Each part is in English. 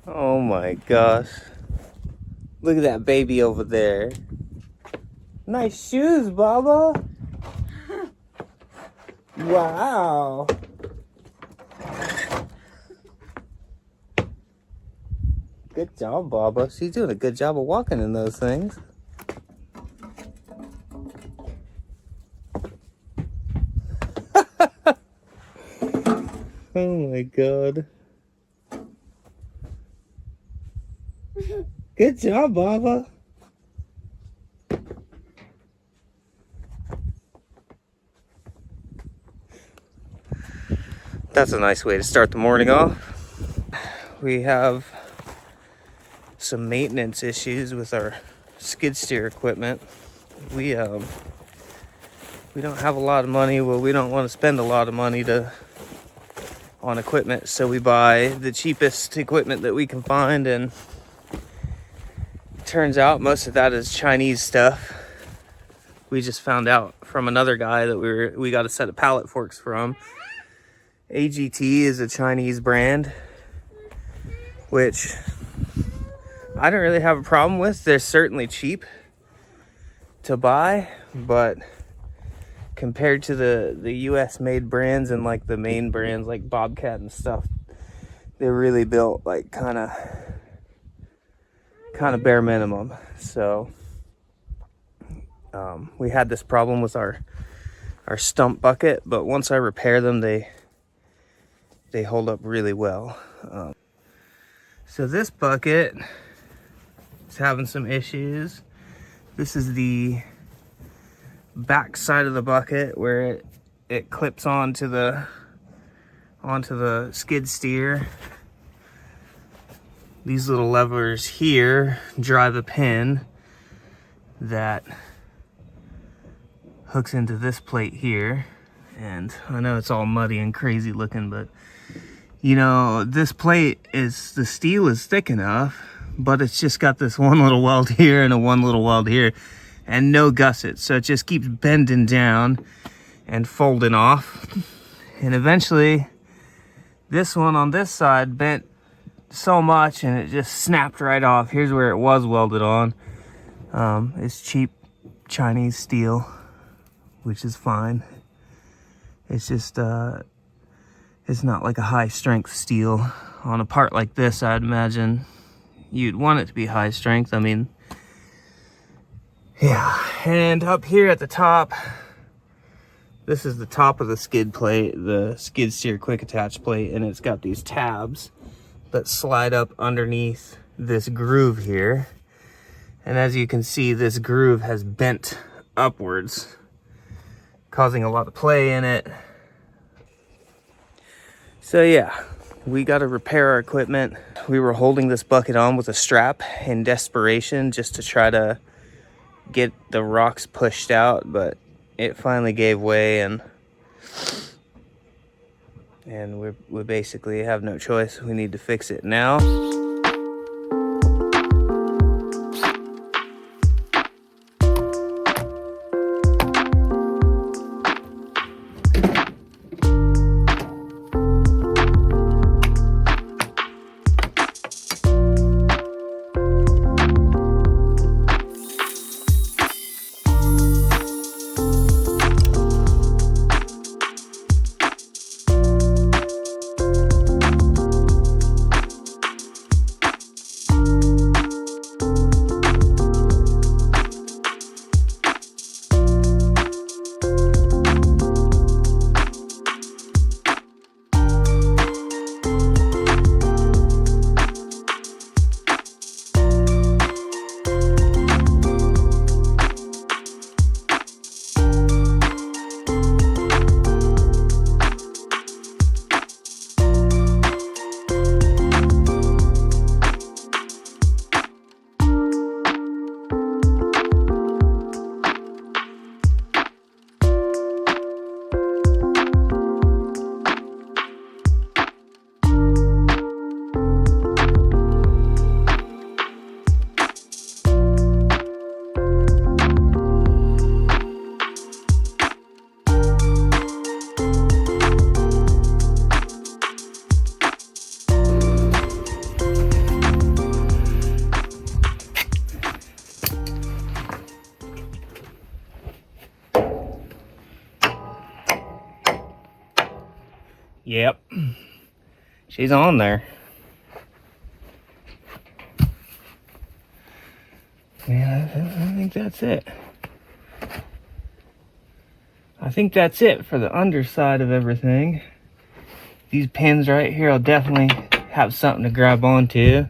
Oh my gosh. Look at that baby over there. Nice shoes, Baba. Wow. Good job, Baba. She's doing a good job of walking in those things. Oh my god. Good job, Baba. That's a nice way to start the morning off. We have some maintenance issues with our skid steer equipment. We don't have a lot of money. Well, we don't want to spend a lot of money on equipment, so we buy the cheapest equipment that we can find, and it turns out most of that is Chinese stuff. We just found out from another guy that we got a set of pallet forks from. AGT is a Chinese brand, which I don't really have a problem with. They're certainly cheap to buy, but compared to the US made brands and like the main brands like Bobcat and stuff, they're really built like kind of bare minimum. So we had this problem with our stump bucket, but once I repair them, they hold up really well. So this bucket is having some issues. This is the back side of the bucket where it clips onto the skid steer. These little levers here drive a pin that hooks into this plate here. And I know it's all muddy and crazy looking, but you know, this plate the steel is thick enough, but it's just got this one little weld here and one little weld here and no gussets. So it just keeps bending down and folding off. And eventually this one on this side bent so much and it just snapped right off. Here's where it was welded on. It's cheap Chinese steel, which is fine. It's just, it's not like a high strength steel. On a part like this, I'd imagine you'd want it to be high strength. I mean, yeah. And up here at the top, this is the top of the skid plate, the skid steer quick attach plate, and it's got these tabs that slide up underneath this groove here. And as you can see, this groove has bent upwards, causing a lot of play in it. So yeah, we got to repair our equipment. We were holding this bucket on with a strap in desperation just to try to get the rocks pushed out, but it finally gave way, and we basically have no choice. We need to fix it now. Yep. She's on there. Yeah, I think that's it. I think that's it for the underside of everything. These pins right here, I'll definitely have something to grab onto.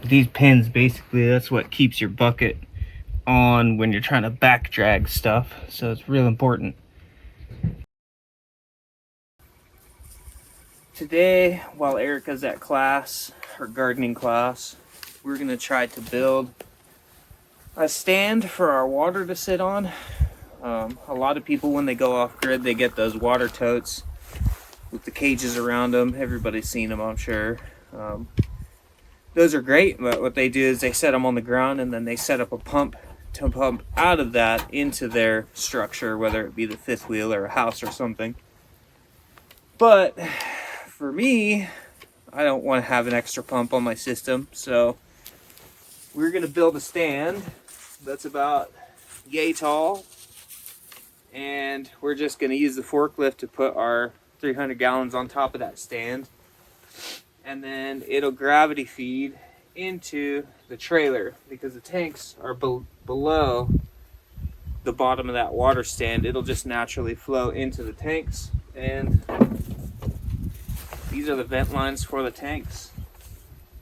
These pins, basically, that's what keeps your bucket on when you're trying to back drag stuff. So it's real important. Today, while Erica's at class, her gardening class, we're gonna try to build a stand for our water to sit on. A lot of people, when they go off grid, they get those water totes with the cages around them. Everybody's seen them, I'm sure. Those are great, but what they do is they set them on the ground and then they set up a pump to pump out of that into their structure, whether it be the fifth wheel or a house or something. But for me, I don't want to have an extra pump on my system, so we're going to build a stand that's about yay tall, and we're just going to use the forklift to put our 300 gallons on top of that stand, and then it'll gravity feed into the trailer because the tanks are below the bottom of that water stand. It'll just naturally flow into the tanks, and these are the vent lines for the tanks.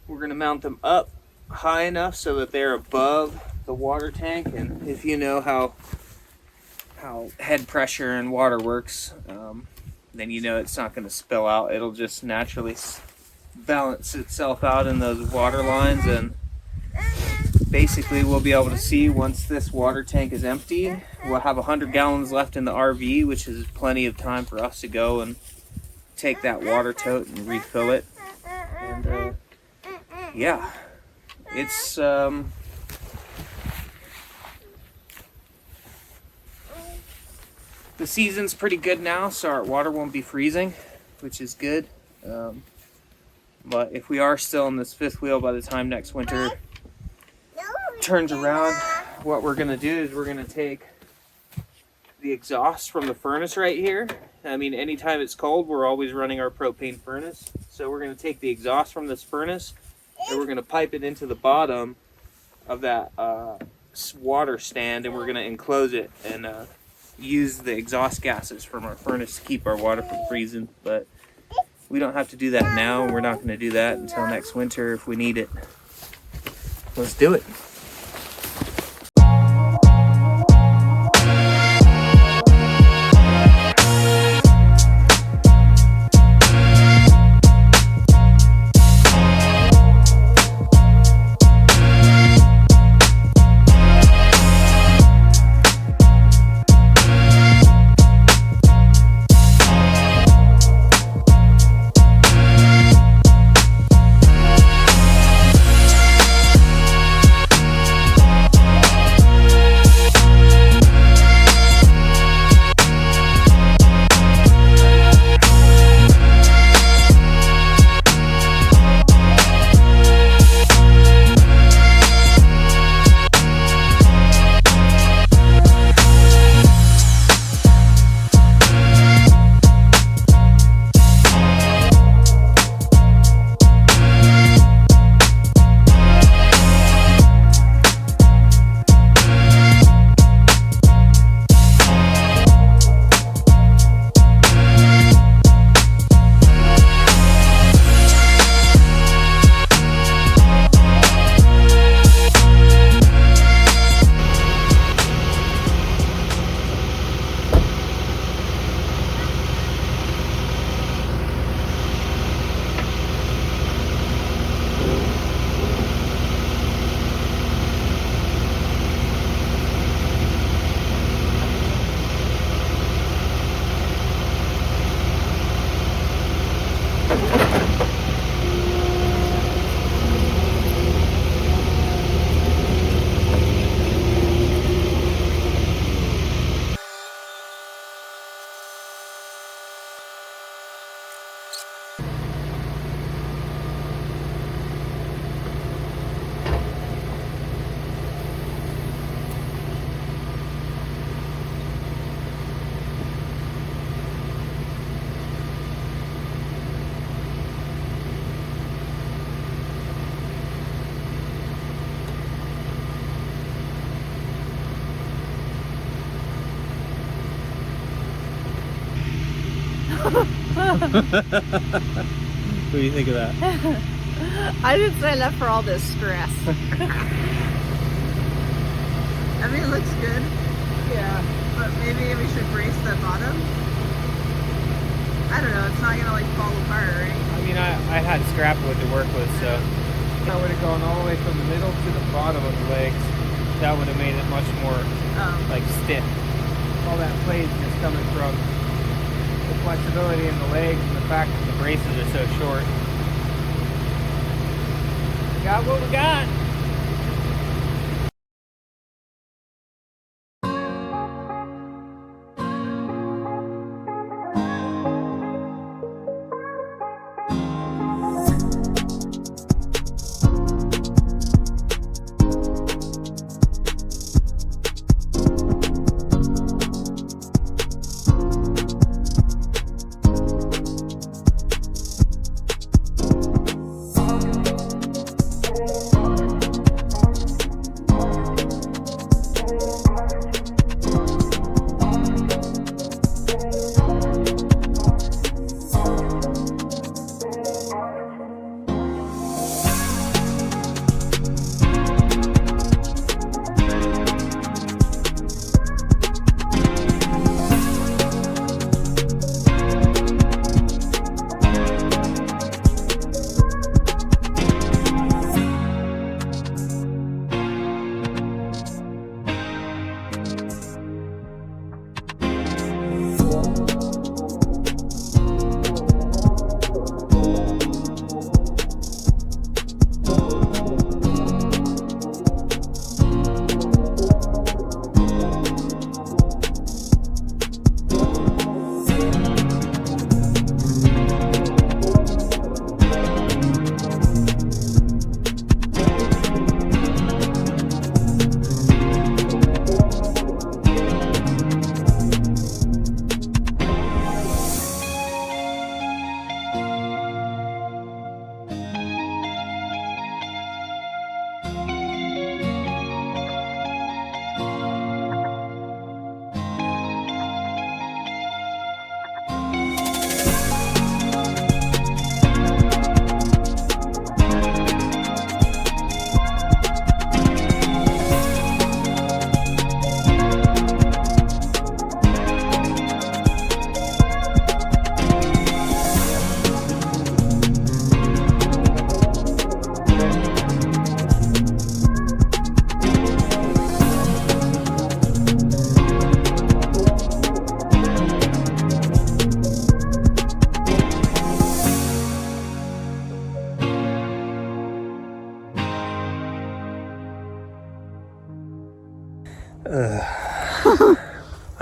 We're going to mount them up high enough so that they're above the water tank, and if you know how head pressure and water works, then you know it's not going to spill out. It'll just naturally balance itself out in those water lines, and basically we'll be able to see once this water tank is empty, we'll have 100 gallons left in the RV, which is plenty of time for us to go and take that water tote and refill it. And yeah, it's the season's pretty good now, so our water won't be freezing, which is good. But if we are still in this fifth wheel by the time next winter turns around, what we're gonna do is we're gonna take the exhaust from the furnace right here. I mean, anytime it's cold, we're always running our propane furnace. So we're gonna take the exhaust from this furnace and we're gonna pipe it into the bottom of that water stand, and we're gonna enclose it and use the exhaust gases from our furnace to keep our water from freezing. But we don't have to do that now. We're not going to do that until next winter if we need it. Let's do it. What do you think of that? I didn't sign up for all this stress. I mean, it looks good. Yeah. But maybe we should brace the bottom. I don't know, it's not gonna like fall apart, right? I mean, I had scrap wood to work with, so if I would have gone all the way from the middle to the bottom of the legs, that would have made it much more like stiff. All that play is just coming from the flexibility in the legs and the fact that the braces are so short. We got what we got.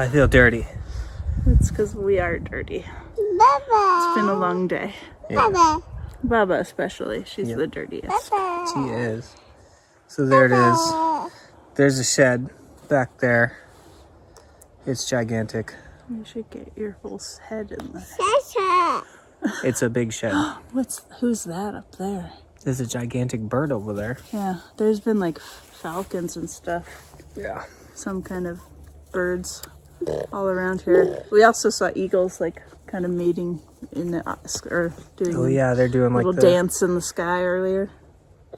I feel dirty. It's because we are dirty. It's been a long day. Yeah. Baba especially. She's the dirtiest. She is. So there it is. There's a shed back there. It's gigantic. You should get your full head in there. It's a big shed. Who's that up there? There's a gigantic bird over there. Yeah, there's been like falcons and stuff. Yeah. Some kind of birds all around here. We also saw eagles like kind of mating in the or doing. Oh yeah, they're doing like a little dance in the sky earlier.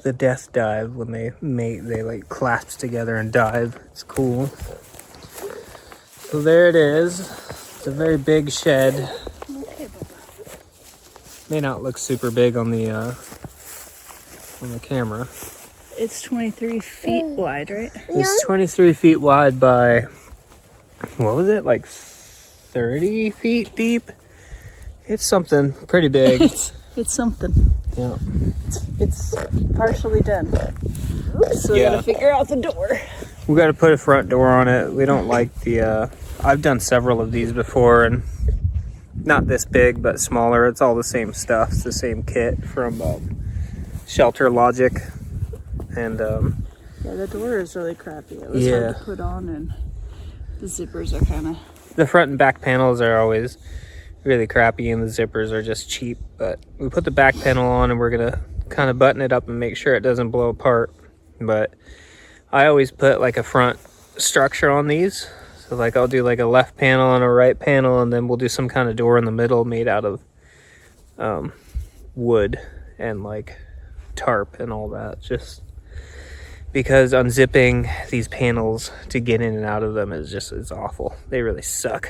The death dive. When they mate, they like clasp together and dive. It's cool. So there it is. It's a very big shed. Okay, Baba. May not look super big on the camera. It's 23 feet wide, right? It's 23 feet wide by, what was it, like 30 feet deep? It's something pretty big. It's something. Yeah. It's partially done. So we gotta figure out the door. We gotta put a front door on it. We don't like the, I've done several of these before, and not this big, but smaller. It's all the same stuff. It's the same kit from Shelter Logic. And yeah, the door is really crappy. It was hard to put on, and the zippers are kind of... The front and back panels are always really crappy, and the zippers are just cheap. But we put the back panel on, and we're gonna kind of button it up and make sure it doesn't blow apart. But I always put like a front structure on these, So like I'll do like a left panel and a right panel, and then we'll do some kind of door in the middle made out of wood and like tarp and all that, just because unzipping these panels to get in and out of them is just, it's awful. They really suck.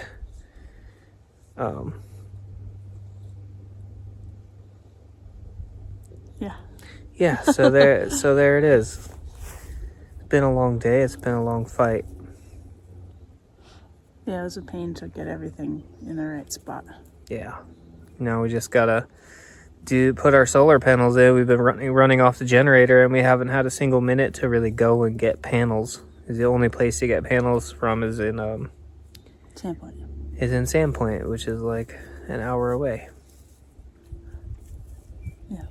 Yeah, so there it is. It's been a long day, it's been a long fight. Yeah, it was a pain to get everything in the right spot. Yeah. Now we just gotta put our solar panels in. We've been running off the generator, and we haven't had a single minute to really go and get panels. The only place to get panels from is in Sandpoint. Sandpoint, which is like an hour away. Yeah.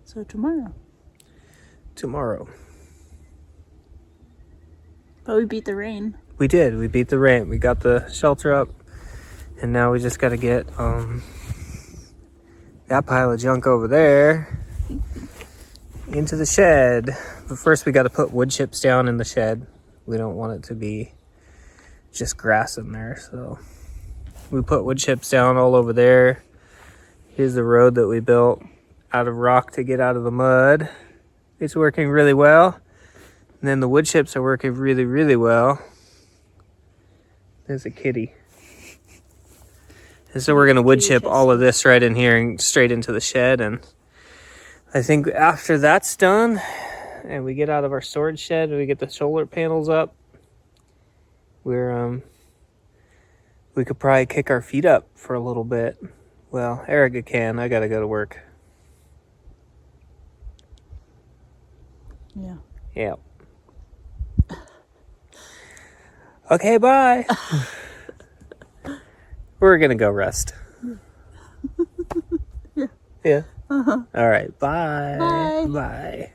So tomorrow. But we beat the rain. We did. We beat the rain. We got the shelter up, and now we just got to get that pile of junk over there into the shed. But first we got to put wood chips down in the shed. We don't want it to be just grass in there, so we put wood chips down all over there. Here's the road that we built out of rock to get out of the mud. It's working really well. And then the wood chips are working really, really well. There's a kitty. And so we're going to wood chip all of this right in here and straight into the shed. And I think after that's done and we get out of our storage shed and we get the solar panels up, we could probably kick our feet up for a little bit. Well, Erica can. I got to go to work. Yeah. Yeah. Okay, bye. We're going to go rest. Yeah. Yeah. Uh-huh. All right. Bye. Bye. Bye.